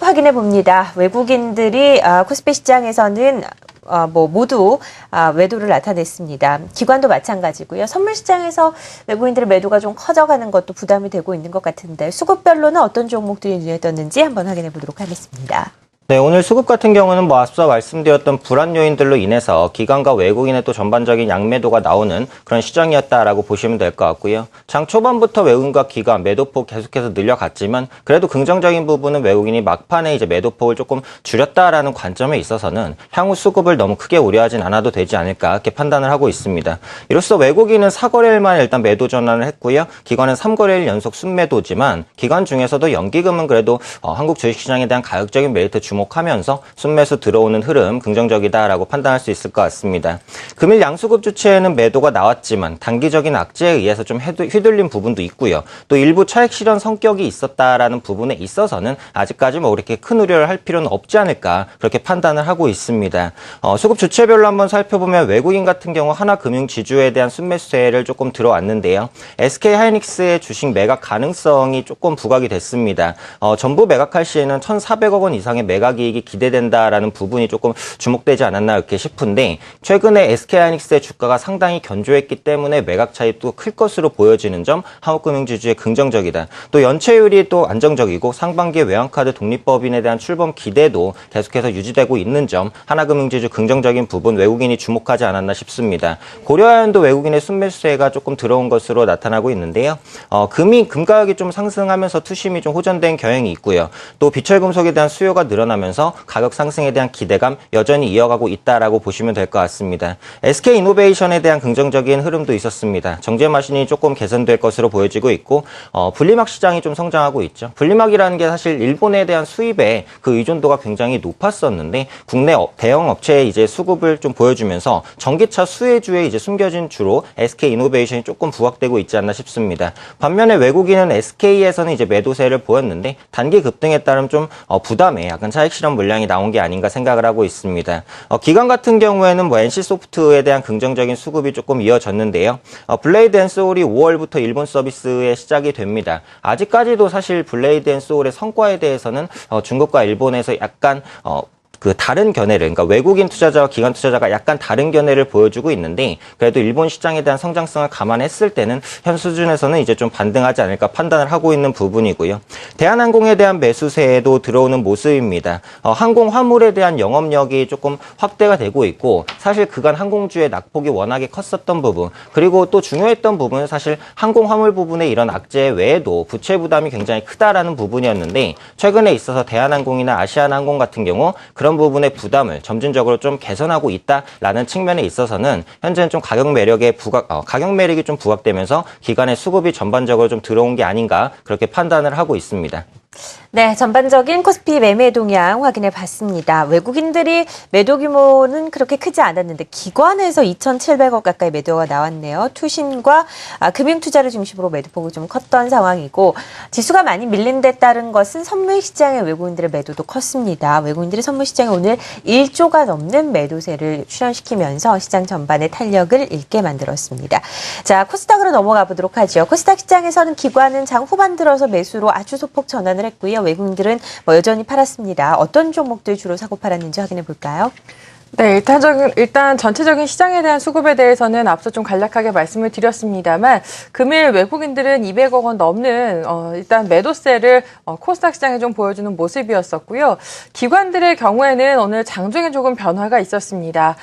확인해 봅니다. 외국인들이 코스피 시장에서는 모두 매도를 나타냈습니다. 기관도 마찬가지고요. 선물 시장에서 외국인들의 매도가 좀 커져가는 것도 부담이 되고 있는 것 같은데 수급별로는 어떤 종목들이 눈에 떴는지 한번 확인해 보도록 하겠습니다. 네, 오늘 수급 같은 경우는 앞서 말씀드렸던 불안 요인들로 인해서 기관과 외국인의 또 전반적인 양매도가 나오는 그런 시장이었다라고 보시면 될 것 같고요. 장 초반부터 외국인과 기관 매도폭 계속해서 늘려갔지만 그래도 긍정적인 부분은 외국인이 막판에 이제 매도폭을 조금 줄였다라는 관점에 있어서는 향후 수급을 너무 크게 우려하진 않아도 되지 않을까 이렇게 판단을 하고 있습니다. 이로써 외국인은 4거래일만 일단 매도 전환을 했고요. 기관은 3거래일 연속 순매도지만 기관 중에서도 연기금은 그래도 한국 주식시장에 대한 가격적인 메리트 주목하면서 순매수 들어오는 흐름 긍정적이다라고 판단할 수 있을 것 같습니다. 금일 양수급 주체에는 매도가 나왔지만 단기적인 악재에 의해서 좀 휘둘린 부분도 있고요. 또 일부 차익 실현 성격이 있었다라는 부분에 있어서는 아직까지 그렇게 큰 우려를 할 필요는 없지 않을까 그렇게 판단을 하고 있습니다. 수급 주체별로 한번 살펴보면 외국인 같은 경우 하나금융지주에 대한 순매수세를 조금 들어왔는데요. SK하이닉스의 주식 매각 가능성이 조금 부각이 됐습니다. 전부 매각할 시에는 1,400억 원 이상의 매각 이익이 기대된다라는 부분이 조금 주목되지 않았나 이렇게 싶은데 최근에 SK하이닉스의 주가가 상당히 견조했기 때문에 매각 차익도 클 것으로 보여지는 점 한국금융지주에 긍정적이다. 또 연체율이 또 안정적이고 상반기에 외환카드 독립법인에 대한 출범 기대도 계속해서 유지되고 있는 점 하나금융지주 긍정적인 부분 외국인이 주목하지 않았나 싶습니다. 고려아연도 외국인의 순매수세가 조금 들어온 것으로 나타나고 있는데요. 금 가격이 좀 상승하면서 투심이 좀 호전된 경향이 있고요. 또 비철금속에 대한 수요가 늘어나면서 가격 상승에 대한 기대감 여전히 이어가고 있다라고 보시면 될 것 같습니다. SK이노베이션에 대한 긍정적인 흐름도 있었습니다. 정제 마진이 조금 개선될 것으로 보여지고 있고 분리막 시장이 좀 성장하고 있죠. 분리막이라는 게 사실 일본에 대한 수입에 그 의존도가 굉장히 높았었는데 국내 대형 업체의 이제 수급을 좀 보여주면서 전기차 수혜주에 이제 숨겨진 주로 SK이노베이션이 조금 부각되고 있지 않나 싶습니다. 반면에 외국인은 SK에서는 이제 매도세를 보였는데 단기 급등에 따른 좀 부담에 약간 차익 실현 물량이 나온 게 아닌가 생각을 하고 있습니다. 기관 같은 경우에는 NC소프트에 대한 긍정적인 수급이 조금 이어졌는데요. 블레이드 앤 소울이 5월부터 일본 서비스에 시작이 됩니다. 아직까지도 사실 블레이드 앤 소울의 성과에 대해서는 중국과 일본에서 약간 다른 견해를, 그러니까 외국인 투자자와 기관 투자자가 약간 다른 견해를 보여주고 있는데, 그래도 일본 시장에 대한 성장성을 감안했을 때는 현 수준에서는 이제 좀 반등하지 않을까 판단을 하고 있는 부분이고요. 대한항공에 대한 매수세도 들어오는 모습입니다. 항공 화물에 대한 영업력이 조금 확대가 되고 있고, 사실 그간 항공주의 낙폭이 워낙에 컸었던 부분, 그리고 또 중요했던 부분은 사실 항공 화물 부분의 이런 악재 외에도 부채 부담이 굉장히 크다라는 부분이었는데, 최근에 있어서 대한항공이나 아시아나항공 같은 경우 그런 부분의 부담을 점진적으로 좀 개선하고 있다라는 측면에 있어서는 현재는 좀 가격 매력이 좀 부각되면서 기관의 수급이 전반적으로 좀 들어온 게 아닌가 그렇게 판단을 하고 있습니다. 네, 전반적인 코스피 매매 동향 확인해 봤습니다. 외국인들이 매도 규모는 그렇게 크지 않았는데 기관에서 2,700억 가까이 매도가 나왔네요. 투신과 금융투자를 중심으로 매도폭이 좀 컸던 상황이고 지수가 많이 밀린 데 따른 것은 선물 시장의 외국인들의 매도도 컸습니다. 외국인들이 선물 시장에 오늘 1조가 넘는 매도세를 출현시키면서 시장 전반의 탄력을 잃게 만들었습니다. 자, 코스닥으로 넘어가 보도록 하죠. 코스닥 시장에서는 기관은 장 후반 들어서 매수로 아주 소폭 전환을 했고요. 외국인들은 여전히 팔았습니다. 어떤 종목들 주로 사고 팔았는지 확인해 볼까요? 네, 일단 전체적인 시장에 대한 수급에 대해서는 앞서 좀 간략하게 말씀을 드렸습니다만 금일 외국인들은 200억 원 넘는 일단 매도세를 코스닥 시장에 좀 보여주는 모습이었었고요. 기관들의 경우에는 오늘 장중에 조금 변화가 있었습니다.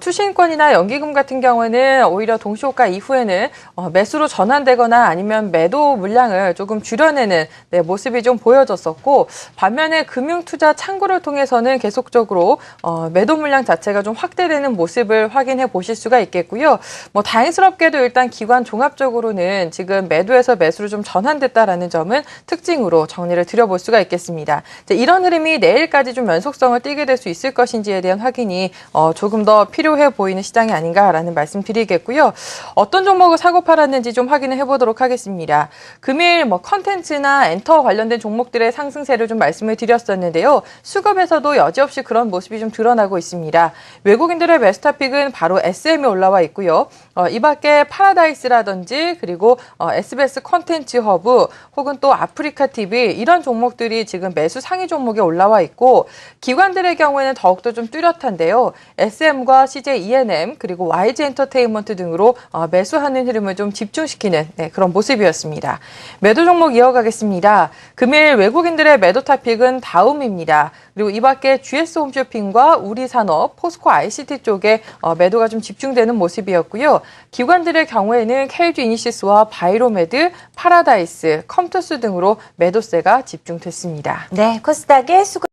투신권이나 연기금 같은 경우에는 오히려 동시호가 이후에는 매수로 전환되거나 아니면 매도 물량을 조금 줄여내는 모습이 좀 보여졌었고 반면에 금융투자 창구를 통해서는 계속적으로 매도 물량 자체가 좀 확대되는 모습을 확인해 보실 수가 있겠고요. 다행스럽게도 일단 기관 종합적으로는 지금 매도에서 매수로 좀 전환됐다라는 점은 특징으로 정리를 드려볼 수가 있겠습니다. 이런 흐름이 내일까지 좀 연속성을 띠게 될 수 있을 것인지에 대한 확인이 조금 더 필요해 보이는 시장이 아닌가라는 말씀 드리겠고요. 어떤 종목을 사고 팔았는지 좀 확인을 해보도록 하겠습니다. 금일 컨텐츠나 엔터 관련된 종목들의 상승세를 좀 말씀을 드렸었는데요. 수급에서도 여지없이 그런 모습이 좀 드러나고 있습니다. 됐습니다. 외국인들의 매수 탑픽은 바로 SM이 올라와 있고요. 이 밖에 파라다이스라든지 그리고 SBS 컨텐츠 허브 혹은 또 아프리카 TV 이런 종목들이 지금 매수 상위 종목에 올라와 있고 기관들의 경우에는 더욱더 좀 뚜렷한데요. SM과 CJ ENM 그리고 YG 엔터테인먼트 등으로 매수하는 흐름을 좀 집중시키는 그런 모습이었습니다. 매도 종목 이어가겠습니다. 금일 외국인들의 매도 탑픽은 다움입니다. 그리고 이 밖에 GS 홈쇼핑과 우리산업, 포스코 ICT 쪽에 매도가 좀 집중되는 모습이었고요. 기관들의 경우에는 KG 이니시스와 바이로메드, 파라다이스, 컴투스 등으로 매도세가 집중됐습니다. 네, 코스닥의 수급